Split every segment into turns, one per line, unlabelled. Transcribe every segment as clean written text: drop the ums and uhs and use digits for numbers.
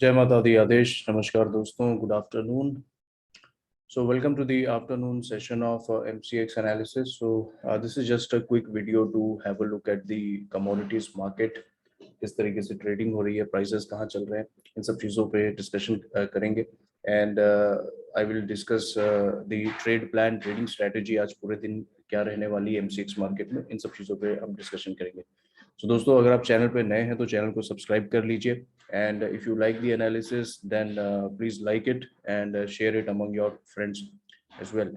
जय माता दी आदेश। नमस्कार दोस्तों, good afternoon. So welcome to the afternoon session of MCX analysis. So this is just a quick video to have a look at the commodities market. किस तरीके से trading हो रही है, प्राइसेस कहाँ चल रहे हैं, इन सब चीज़ों पे डिस्कशन करेंगे. And I will discuss the trade plan, trading strategy आज पूरे दिन क्या रहने वाली है MCX मार्केट में, इन सब चीज़ों पे हम डिस्कशन करेंगे. तो दोस्तों, अगर आप चैनल पे नए हैं तो चैनल को सब्सक्राइब कर लीजिए. And if you like the analysis then please like it and share it among your friends as well.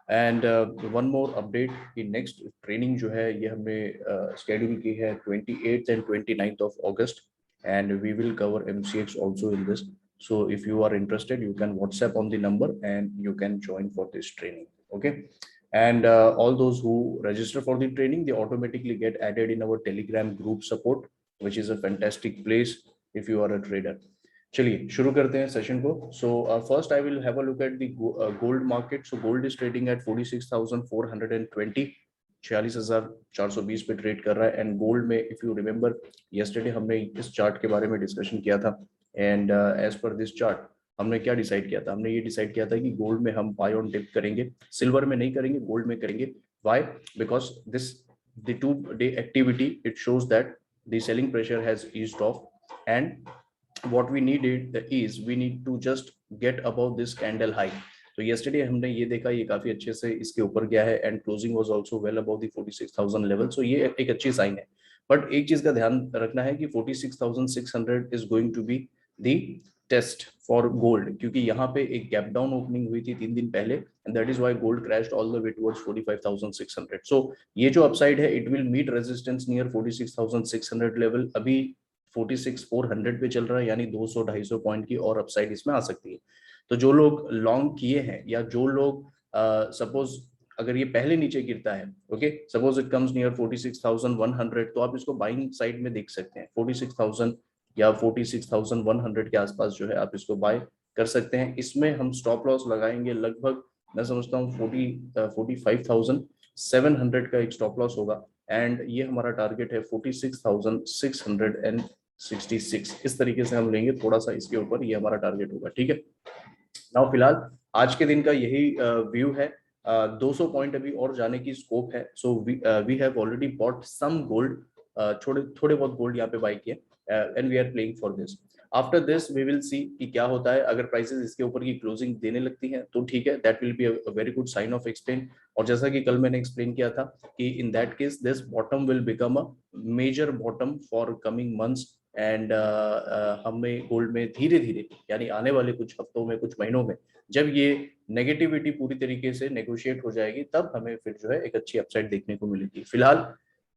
And one more update कि नेक्स्ट ट्रेनिंग जो है ये हमने शेड्यूल की है 28th and 29th of August, and we will cover MCX also in this. So if you are interested, you can WhatsApp on the number and you can join for this training. Okay. And all those who register for the training, they automatically get added in our Telegram group support, which is a fantastic place if you are a trader. चलिए शुरू करते हैं session को. So first I will have a look at the gold market. So gold is trading at 46,420, 46,420 पे trade कर रहा है. And gold में इफ यू रिमेंबर यस्टरडे हमने इस चार्ट के बारे में डिस्कशन किया था. And as per this chart हमने क्या डिसाइड किया था, हमने ये डिसाइड किया था कि गोल्ड में हम बाय ऑन डिप करेंगे, सिल्वर में नहीं करेंगे, गोल्ड में करेंगे. Why? Because this the 2-day activity it shows that the selling pressure has eased of, and what we needed is we need to just get above this candle high. तो yesterday हमने ये देखा, ये काफी अच्छे से इसके ऊपर गया है and closing was also well above the 46,000 level. So ये एक अच्छी साइन है. बट एक चीज का ध्यान रखना है कि 46,600 is going to be the test for gold, क्योंकि यहाँ पे एक गैप डाउन ओपनिंग हुई थी 3 दिन पहले, and that is why gold crashed all the way towards 45,600. So ये जो अपसाइड है it will meet resistance near 46,600 level. अभी 46,400 पे चल रहा है, यानी 200-250 पॉइंट की और अपसाइड इसमें आ सकती है. तो जो लोग लॉन्ग किए हैं या जो लोग सपोज अगर ये पहले नीचे गिरता है, okay, suppose it comes near 46,100, तो आप इसको बाइंग साइड में देख सकते हैं. 46,000 या 46,100 के आसपास जो है आप इसको बाय कर सकते हैं. इसमें हम स्टॉप लॉस लगाएंगे लगभग, मैं समझता हूँ 45,700 का एक स्टॉप लॉस होगा. एंड ये हमारा टारगेट है 46,666. इस तरीके से हम लेंगे, थोड़ा सा इसके ऊपर ये हमारा टारगेट होगा. ठीक है. नाउ फिलहाल आज के दिन का यही व्यू है. 200 पॉइंट अभी और जाने की स्कोप है. So we have already bought some gold, थोड़े बहुत गोल्ड यहाँ पे बाई किए, and we are playing for this. After this we will see कि क्या होता है. अगर प्राइसेस इसके ऊपर की क्लोजिंग देने लगती हैं तो ठीक है, that will be a very good sign of explain. और जैसा कि कल मैंने एक्सप्लेन किया था कि in that case this bottom will become a major bottom for coming months. And हमें गोल्ड में धीरे धीरे, यानी आने वाले कुछ हफ्तों में, कुछ महीनों में, जब ये नेगेटिविटी पूरी तरीके से नेगोशिएट हो जाएगी, तब हमें फिर जो है एक अच्छी अपसाइड देखने को मिलेगी. फिलहाल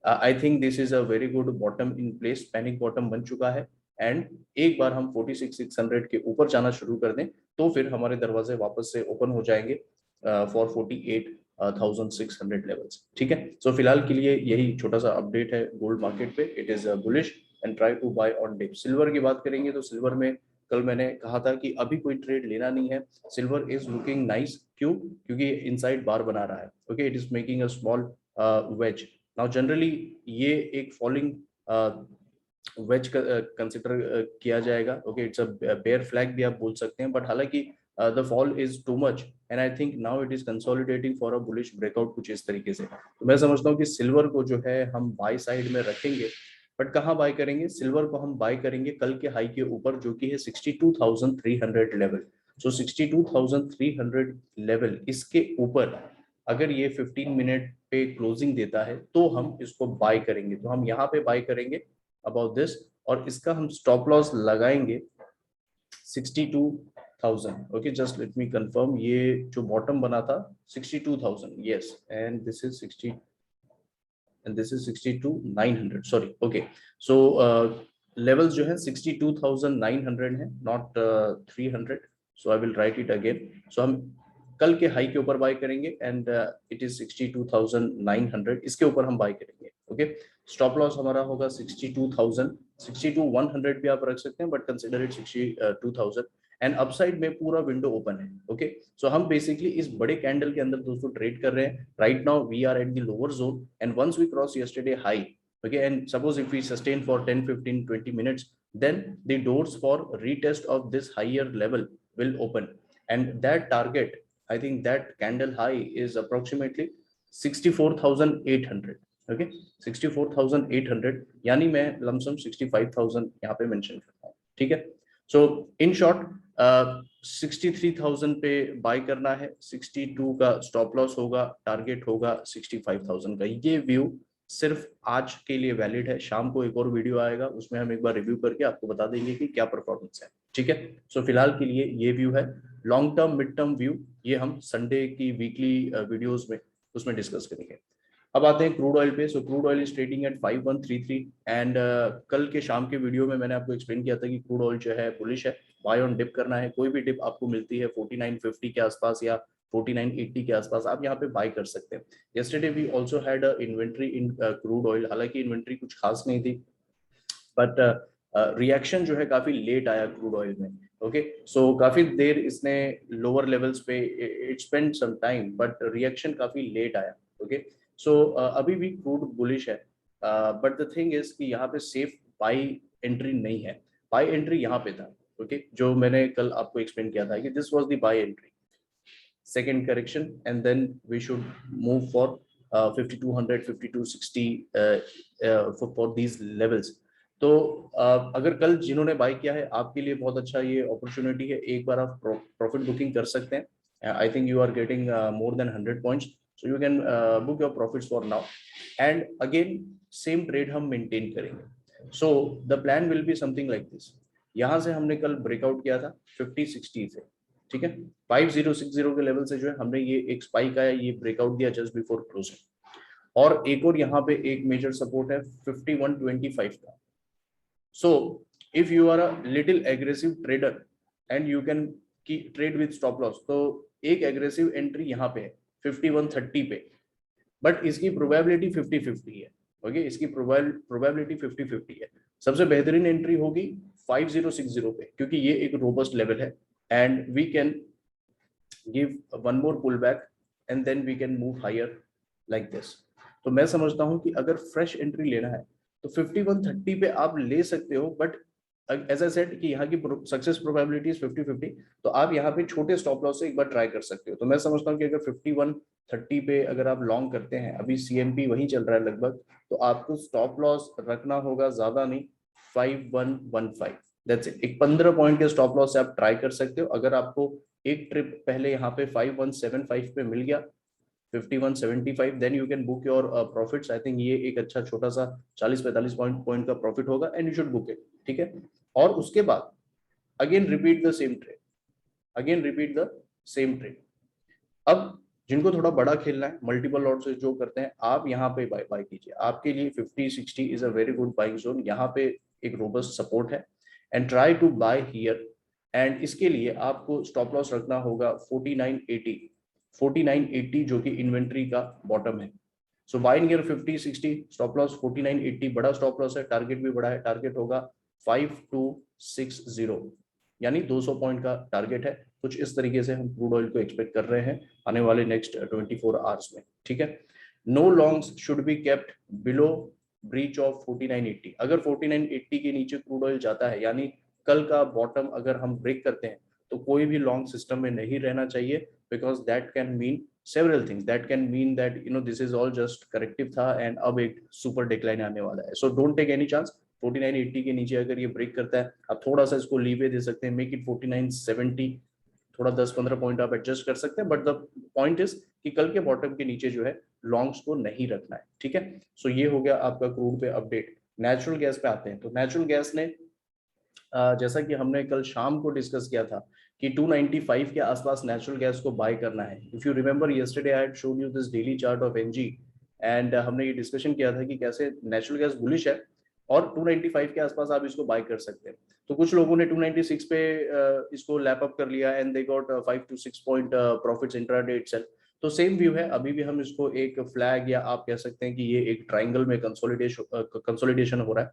I think this is a very good bottom in place. Panic bottom बन चुका है. एंड एक बार हम 46,600 के ऊपर जाना शुरू कर दें तो फिर हमारे दरवाजे वापस से ओपन हो जाएंगे फॉर 48,600 लेवल्स. ठीक है. सो फिलहाल के लिए यही छोटा सा अपडेट है गोल्ड मार्केट पे. It is bullish and try to buy on dip. Silver की बात करेंगे तो सिल्वर में कल मैंने कहा था कि अभी कोई ट्रेड लेना नहीं है. Silver is looking nice. क्यों? क्योंकि इनसाइड बार बना रहा है. Okay, it is making a small wedge. Now generally ये एक फॉलिंग वेज कंसिडर किया जाएगा. Okay, it's a bear flag भी आप बोल सकते हैं. बट हालांकि the fall is too much and I think now it is consolidating for a bullish breakout, कुछ इस तरीके से. तो मैं समझता हूँ कि सिल्वर को जो है हम बाय साइड में रखेंगे. बट कहाँ बाय करेंगे? सिल्वर को हम बाय करेंगे कल के हाई के ऊपर, जो कि है 62,300 लेवल. सो 62,300 लेवल, इसके ऊपर अगर ये 15 मिनट पे क्लोजिंग देता है तो हम इसको बाय करेंगे. तो हम यहाँ पे बाय करेंगे अबाउट दिस, और इसका हम स्टॉप लॉस लगाएंगे 62,000. Okay, just let me confirm. ये जो बॉटम बना था 62,000, yes, and this is 60 and this is 62,900. sorry. okay, so levels जो है 62,900 है, not 300. so I will write it again. so हम कल के हाई के ऊपर बाय करेंगे एंड इट इज 62,900. इसके ऊपर हम बाय करेंगे. ओके, स्टॉप लॉस हमारा होगा 62,000. 62,100 भी आप रख सकते हैं, but consider it 62,000. And upside में पूरा विंडो ओपन है. ओके, सो हम बेसिकली इस बड़े कैंडल के अंदर दोस्तों ट्रेड कर रहे हैं. Right now we are at the lower zone and once we cross yesterday high, okay, and suppose if we sustain for 10, 15, 20 minutes, then the doors for retest of this higher level will open, and that target, I think that candle high is approximately 64,800. okay, 64,800, यानी मैं lump sum 65,000 यहाँ पे mention करता हूँ, ठीक है। सो in short 63,000 पे bye करना है, 62 का स्टॉप लॉस होगा, टारगेट होगा 65,000 का। ये व्यू सिर्फ आज के लिए वैलिड है, शाम को एक और वीडियो आएगा, उसमें हम एक बार रिव्यू करके आपको बता देंगे कि क्या परफॉर्मेंस है, ठीक है। सो फिलहाल के लिए ये व्यू है। Long term mid term view ये हम संडे की वीकली वीडियोस में उसमें डिस्कस करेंगे। अब आते हैं क्रूड ऑयल पे। So crude oil is trading at 5133 and कल के शाम के वीडियो में मैंने आपको एक्सप्लेन किया था कि क्रूड ऑयल जो है बुलिश है, बाय ऑन डिप करना है। कोई भी डिप आपको मिलती है 4950 के आसपास या 4980 के आसपास, आप यहाँ पे बाय कर सकते हैं। Yesterday we also had a inventory in crude oil, हालांकि इन्वेंट्री कुछ खास नहीं थी, बट रिएक्शन जो है काफी लेट आया क्रूड ऑयल में। ओके, सो काफी देर इसने लोअर लेवल्स पे it spend some time, but reaction काफी लेट आया। ओके, सो अभी भी क्रूड बुलिश है, बट द थिंग इज कि यहाँ पे सेफ बाई एंट्री नहीं है। बाई एंट्री यहाँ पे था, ओके, जो मैंने कल आपको एक्सप्लेन किया था कि this was the by entry, second correction, and then we should move for 5200 5260 for these levels। तो अगर कल जिन्होंने बाय किया है आपके लिए बहुत अच्छा ये अपॉर्चुनिटी है, एक बार आप प्रॉफिट बुकिंग कर सकते हैं। I think you are getting more than 100 points, so you can book your profits for now, and again same trade हम मेंटेन करेंगे। So the plan will be something like this. यहाँ से हमने कल breakout किया था 5060 से, ठीक है, 5060 के लेवल से जो है हमने ये एक स्पाइक आया, ये ब्रेकआउट दिया जस्ट बिफोर क्लोजिंग, और एक और यहाँ पे एक मेजर सपोर्ट है 5125 का। So if you are a little aggressive trader and you can की ट्रेड विद स्टॉप लॉस, तो एक एग्रेसिव एंट्री यहाँ पे है 5130 पे, बट इसकी प्रोबेबिलिटी 50-50 है। ओके, इसकी प्रोबेबिलिटी 50-50 है। सबसे बेहतरीन एंट्री होगी 5060 पे, क्योंकि ये एक रोबस्ट लेवल है and we can give one more pullback and then we can move higher like this। तो मैं समझता हूं कि अगर फ्रेश एंट्री लेना है तो 5130 पे आप ले सकते हो, बट एज आई सेड कि यहाँ की सक्सेस प्रोबेबिलिटी इज 50-50, तो आप यहाँ पे छोटे स्टॉप लॉस से एक बार ट्राई कर सकते हो। तो मैं समझता हूँ कि अगर 5130 पे अगर आप लॉन्ग करते हैं, अभी CMP वही चल रहा है लगभग, तो आपको स्टॉप लॉस रखना होगा ज्यादा नहीं, 5115। That's it. एक 15 पॉइंट के स्टॉप लॉस से आप ट्राई कर सकते हो। अगर आपको एक ट्रिप पहले यहाँ पे 5175 पे मिल गया 5175, then you can book your profits. I think ये एक अच्छा छोटा सा 40-45 पॉइंट का प्रॉफिट होगा and you should book it, ठीक है। और उसके बाद again repeat the same trade, again repeat the same trade. अब जिनको थोड़ा बड़ा खेलना है, मल्टीपल लॉट से जो करते हैं, आप यहाँ पे बाय कीजिए। आपके लिए 50-60 is a very good buying zone, यहाँ पे एक रोबस्ट सपोर्ट है, and try to buy here. And इसके लिए आपको स्टॉप लॉस रखना होगा 4980 जो कि इन्वेंट्री का बॉटम है। सो बाय नियर 50-60, स्टॉप लॉस 4980, बड़ा स्टॉप लॉस है, टारगेट भी बड़ा है, टारगेट होगा 5260, यानी 200 पॉइंट का टारगेट है। कुछ इस तरीके से हम क्रूड ऑयल को एक्सपेक्ट कर रहे हैं आने वाले नेक्स्ट 24 आवर्स में, ठीक है। No longs should be kept below breach of 4980। अगर 4980 के नीचे क्रूड ऑयल जाता है, यानी कल का बॉटम अगर हम ब्रेक करते हैं, तो कोई भी लॉन्ग सिस्टम में नहीं रहना चाहिए, because that can mean several things. That can mean that this is all just corrective था एंड अब एक सुपर डिक्लाइन आने वाला है। So don't take any chance. 4980 के नीचे अगर ये ब्रेक करता है, आप थोड़ा सा इसको लीवे दे सकते हैं, मेक इट 4970, थोड़ा 10-15 पॉइंट आप एडजस्ट कर सकते हैं, बट द पॉइंट इज कि कल के बॉटम के नीचे जो है लॉन्ग्स को नहीं रखना है, ठीक है। सो ये हो गया आपका क्रूड पे अपडेट। नेचुरल गैस पे आते हैं। तो नेचुरल गैस ने जैसा कि हमने कल शाम को डिस्कस किया था कि 295 के आसपास नेचुरल गैस को बाय करना है। If you remember yesterday I had shown you this daily chart of N G, and हमने ये डिस्कशन किया था कि कैसे नेचुरल गैस बुलिश है और 295 के आसपास आप इसको बाय कर सकते हैं। तो कुछ लोगों ने 296 पे इसको लैप अप कर लिया and they got 5 to 6 point profits intraday itself. तो सेम व्यू है, अभी भी हम इसको एक फ्लैग या आप कह सकते हैं कि ये एक ट्राइंगल में कंसोलिडेशन हो रहा है,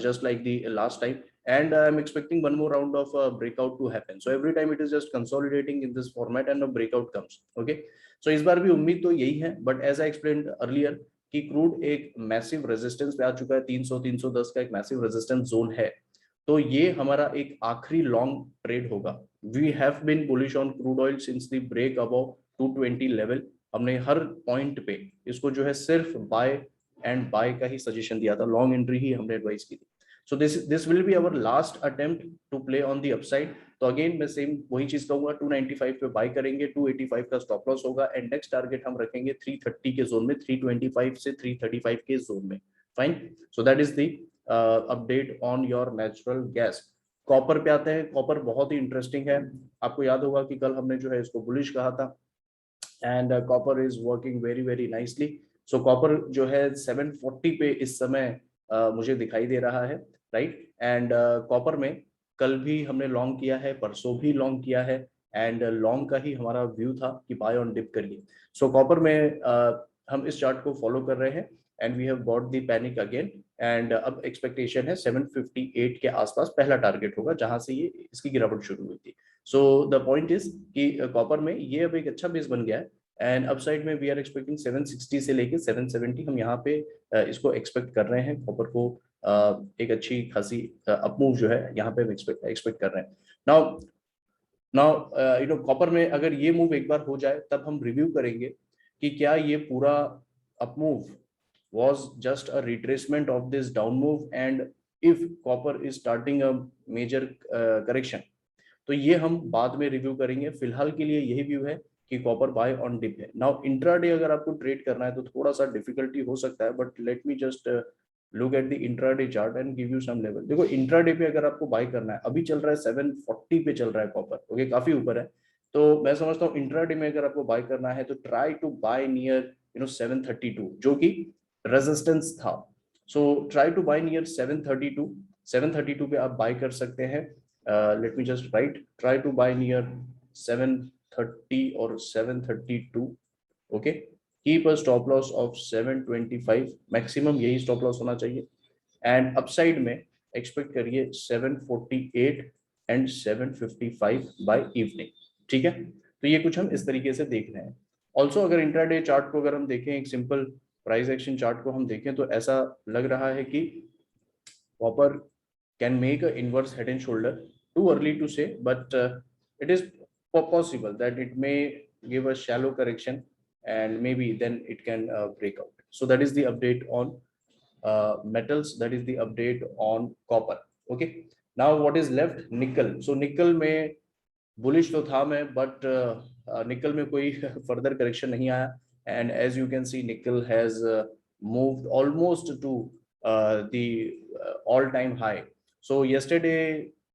just like the last time, and I'm expecting one more round of breakout to happen. So every time it is just consolidating in this format and a breakout comes. Okay, so इस बार भी उम्मीद तो यही है, but as I explained earlier कि crude एक massive resistance पे आ चुका है, 300-310 का एक मैसिव रेजिस्टेंस जोन है। तो ये हमारा एक आखिरी लॉन्ग ट्रेड होगा। We have been bullish on crude oil since the break above 220 level. हमने हर पॉइंट पे इसको जो है सिर्फ बाय एंड बाय का ही सजेशन दिया था, लॉन्ग एंट्री ही हमने एडवाइस की थी। So this will be our last attempt to play on the upside. तो अगेन मैं सेम वही चीज कहूंगा, 295 पे बाय करेंगे, 285 का स्टॉप लॉस होगा एंड नेक्स्ट टारगेट हम रखेंगे 330 के जोन में, 325 से 335 के जोन में। Fine, so that is the update on your natural gas. Copper पे आते हैं। कॉपर बहुत ही इंटरेस्टिंग है। आपको याद होगा कि कल हमने जो है इसको बुलिश कहा था and copper is working very very nicely. So copper जो है 740 पे इस समय मुझे दिखाई दे रहा है, राइट। एंड कॉपर में कल भी हमने लॉन्ग किया है, परसों भी लॉन्ग किया है एंड लॉन्ग का ही हमारा व्यू था कि बाय ऑन डिप करिए। सो कॉपर में हम इस चार्ट को फॉलो कर रहे हैं and we have got the panic again. And अब एक्सपेक्टेशन है 758 के आसपास पहला टारगेट होगा जहां से ये इसकी गिरावट शुरू हुई थी। सो द पॉइंट इज कि कॉपर में ये अब एक अच्छा बेस बन गया है एंड अपसाइड में वी आर एक्सपेक्टिंग 760 से लेके 770 हम यहाँ पे इसको एक्सपेक्ट कर रहे हैं। कॉपर को एक अच्छी खासी अपमूव जो है यहाँ पे एक्सपेक्ट कर रहे हैं। नाउ नाउ कॉपर में अगर ये मूव एक बार हो जाए तब हम रिव्यू करेंगे कि क्या ये पूरा up move was just a retracement of this down move and if copper is starting a major correction, तो ये हम बाद में रिव्यू करेंगे। फिलहाल के लिए यही व्यू है कि कॉपर बाय ऑन डिप है। नाउ इंट्राडे अगर आपको ट्रेड करना है तो थोड़ा सा डिफिकल्टी हो सकता है, but let me just look at the intraday chart and give you some level. देखो इंट्राडे पे अगर आपको बाय करना है, अभी चल रहा है 740 पे चल रहा है कॉपर, ओके, काफी ऊपर है। तो मैं समझता हूँ इंट्राडे में अगर आपको बाय करना है तो ट्राई टू बाय नियर 732 जो कि रेजिस्टेंस था। So try to buy near 732 पे आप बाय कर सकते हैं। Let me just write, try to buy near 730 और 732, okay. Keep a stop loss of 725, maximum यही स्टॉप लॉस होना चाहिए। एंड अपसाइड में एक्सपेक्ट करिए 748 एंड 755 बाय इवनिंग, ठीक है। तो ये कुछ हम इस तरीके से देख रहे हैं। ऑल्सो अगर इंट्राडे चार्ट को अगर हम देखें, एक सिंपल प्राइस एक्शन चार्ट को हम देखें, तो ऐसा लग रहा है कि copper can make a inverse head and shoulder. Too early to say, but it is possible that it may give a shallow correction and maybe then it can break out. So that is the update on metals, that is the update on copper, okay. Now what is left? Nickel. So nickel में bullish तो था मैं, but निकल में कोई further correction नहीं आया and as you can see nickel has moved almost to the all time high. So yesterday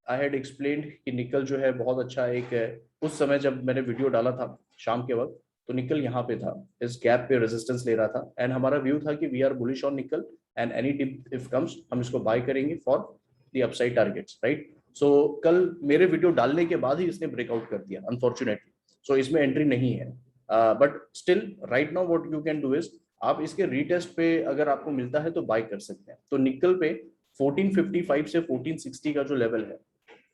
I had explained कि निकल जो है बहुत अच्छा एक उस समय जब मैंने वीडियो डाला था शाम के वक्त, तो निकल यहाँ पे था, इस गैप पे रेजिस्टेंस ले रहा था एंड हमारा व्यू था कि we are bullish on nickel and any dip if comes हम इसको बाय करेंगे for the upside targets, right. So कल मेरे वीडियो डालने के बाद ही इसने ब्रेकआउट कर दिया अनफॉर्चुनेटली। सो इसमें एंट्री नहीं है, but still right now what you can do is आप इसके रीटेस्ट पे अगर आपको मिलता है तो बाय कर सकते हैं। तो निकल पे 1455 से 1460 का जो लेवल है,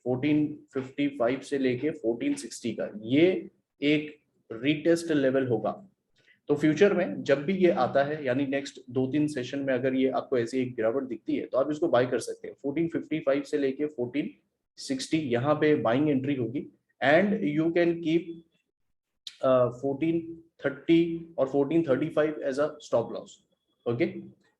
1455 से लेके 1460 का, ये एक रीटेस्ट लेवल होगा। तो फ्यूचर में जब भी ये आता है, यानी नेक्स्ट 2-3 सेशन में अगर ये आपको ऐसी एक गिरावट दिखती है तो आप इसको बाय कर सकते हैं। 1455 से लेके 1460 यहाँ पे बाइंग एंट्री होगी एंड यू कैन कीप 1430 और 1435 as a stop loss, okay.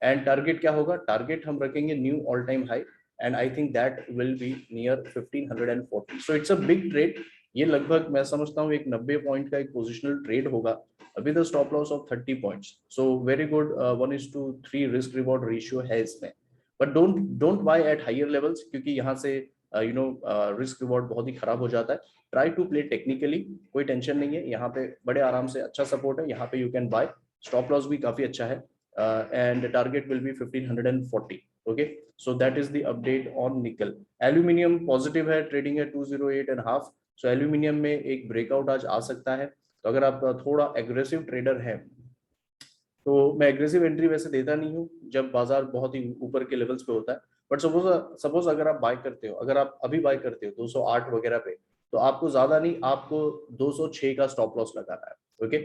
And target क्या होगा? टारगेट हम रखेंगे new all time high and I think that will be near 1540। So it's a big trade. ये लगभग मैं समझता हूँ एक 90 पॉइंट का एक पोजिशनल ट्रेड होगा with a stop loss of 30 points. So very good 1:3 risk reward ratio है इसमें, but don't buy at higher levels क्योंकि यहाँ से रिस्क रिवॉर्ड बहुत ही खराब हो जाता है। ट्राई टू प्ले टेक्निकली, कोई टेंशन नहीं है, यहाँ पे बड़े आराम से अच्छा सपोर्ट है, यहाँ पे you can buy, stop loss भी काफी अच्छा है and target will be 1540, okay. So that is the update on निकल। एल्यूमिनियम पॉजिटिव है, ट्रेडिंग है 208.5। सो एल्यूमिनियम में एक ब्रेकआउट आज आ सकता है। तो अगर आप थोड़ा एग्रेसिव ट्रेडर हैं, तो मैं एग्रेसिव एंट्री वैसे देता नहीं हूँ जब बाजार बहुत ही ऊपर के लेवल्स पे होता है, बट सपोज अगर आप बाय करते हो, अगर आप अभी बाय करते हो 208 वगैरह पे, तो आपको ज्यादा नहीं, आपको 206 का स्टॉप लॉस लगाना है, ओके।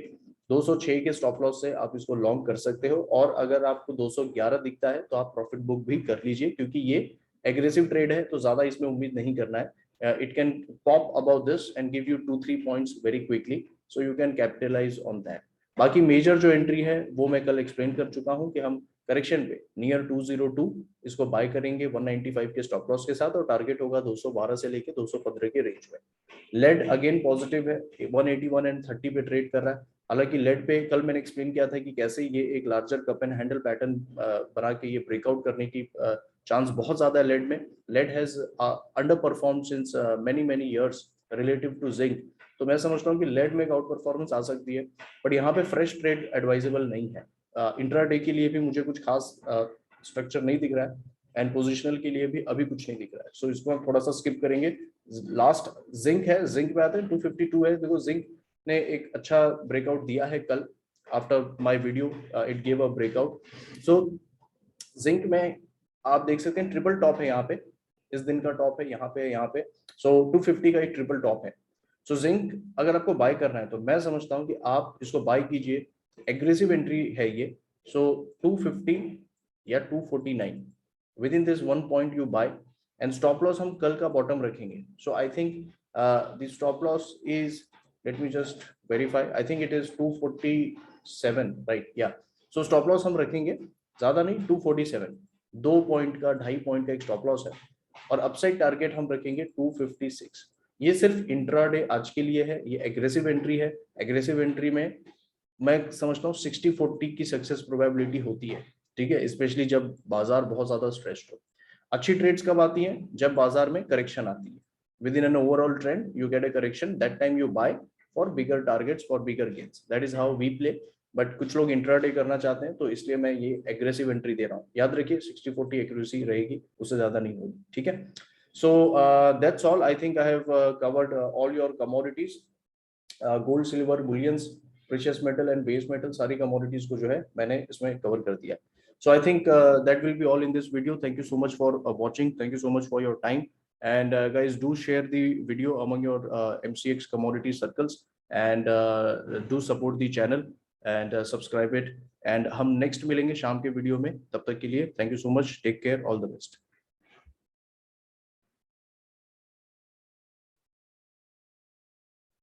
206 के स्टॉप लॉस से आप इसको लॉन्ग कर सकते हो और अगर आपको 211 दिखता है तो आप प्रॉफिट बुक भी कर लीजिए क्योंकि ये एग्रेसिव ट्रेड है तो ज्यादा इसमें उम्मीद नहीं करना है. It can pop about this and give you 2-3 points very quickly, so you can capitalise on that. बाकी मेजर जो एंट्री है वो मैं कल एक्सप्लेन कर चुका हूं कि हम करेक्शन पे नियर 202 इसको बाय करेंगे 195 के स्टॉप लॉस के साथ, और टारगेट होगा 212 से लेके 215 के रेंज में. लेड अगेन पॉजिटिव है, 181 एंड 30 पे ट्रेड कर रहा है. हालांकि लेड पे कल मैंने एक्सप्लेन किया था कि कैसे ये एक larger cup and handle pattern बना के ये ब्रेकआउट करने की चांस बहुत ज्यादा है लेड में. Lead has underperform since many many years relative to zinc. तो मैं समझता हूँ कि लेड में एक आउट परफॉर्मेंस आ सकती है, बट यहाँ पे फ्रेश ट्रेड एडवाइजेबल नहीं है. इंट्राडे के लिए भी मुझे कुछ खास स्ट्रक्चर नहीं दिख रहा है, एंड पोजिशनल के लिए भी अभी कुछ नहीं दिख रहा है. सो इसको हम थोड़ा सा स्किप करेंगे. लास्ट जिंक है, जिंक पे आते हैं. 252 है. देखो जिंक ने एक अच्छा ब्रेकआउट दिया है कल. After my video it give a breakout. So zinc में आप देख सकते हैं ट्रिपल टॉप है यहाँ पे. इस दिन का टॉप है यहाँ पे, यहाँ पे. सो 250 का एक ट्रिपल टॉप है. सो जिंक अगर आपको बाय करना है तो मैं समझता हूँ कि आप इसको बाय कीजिए. एग्रेसिव एंट्री है ये. सो 250 या 249 within this 1 point you buy, and stop loss हम कल का बॉटम रखेंगे. So I think the stop loss is, let me just verify, I think it is 247, right? या सो स्टॉप लॉस हम रखेंगे ज्यादा नहीं, 247. 2 पॉइंट का, 2.5 पॉइंट का एक स्टॉप लॉस है, और अपसाइड टारगेट हम रखेंगे 256. ये सिर्फ इंट्राडे आज के लिए है. ये एग्रेसिव एंट्री है. एग्रेसिव एंट्री में मैं समझता हूँ 60-40 की सक्सेस प्रोबेबिलिटी होती है. ठीक है, स्पेशली जब बाजार बहुत ज्यादा स्ट्रेस्ड हो. अच्छी ट्रेड्स कब आती हैं? जब बाजार में करेक्शन आती है. Within an overall trend you get a correction, that time you buy for bigger targets, for bigger gains. That is how we play. But कुछ लोग इंट्राडे करना चाहते हैं, तो इसलिए मैं ये एग्रेसिव एंट्री दे रहा हूँ. याद रखिए 60-40 एक्यूरेसी रहेगी, उससे ज्यादा नहीं होगी. ठीक है. So that's all. I think I have covered all your commodities, gold, silver, bullions, precious metal and base metal. सारी commodities को जो है मैंने इसमें cover कर दिया. So I think that will be all in this video. Thank you so much for watching. Thank you so much for your time. And guys, do share the video among your MCX commodity circles, and do support the channel and subscribe it. And हम next मिलेंगे शाम के video में. तब तक के लिए thank you so much. Take care. All the best.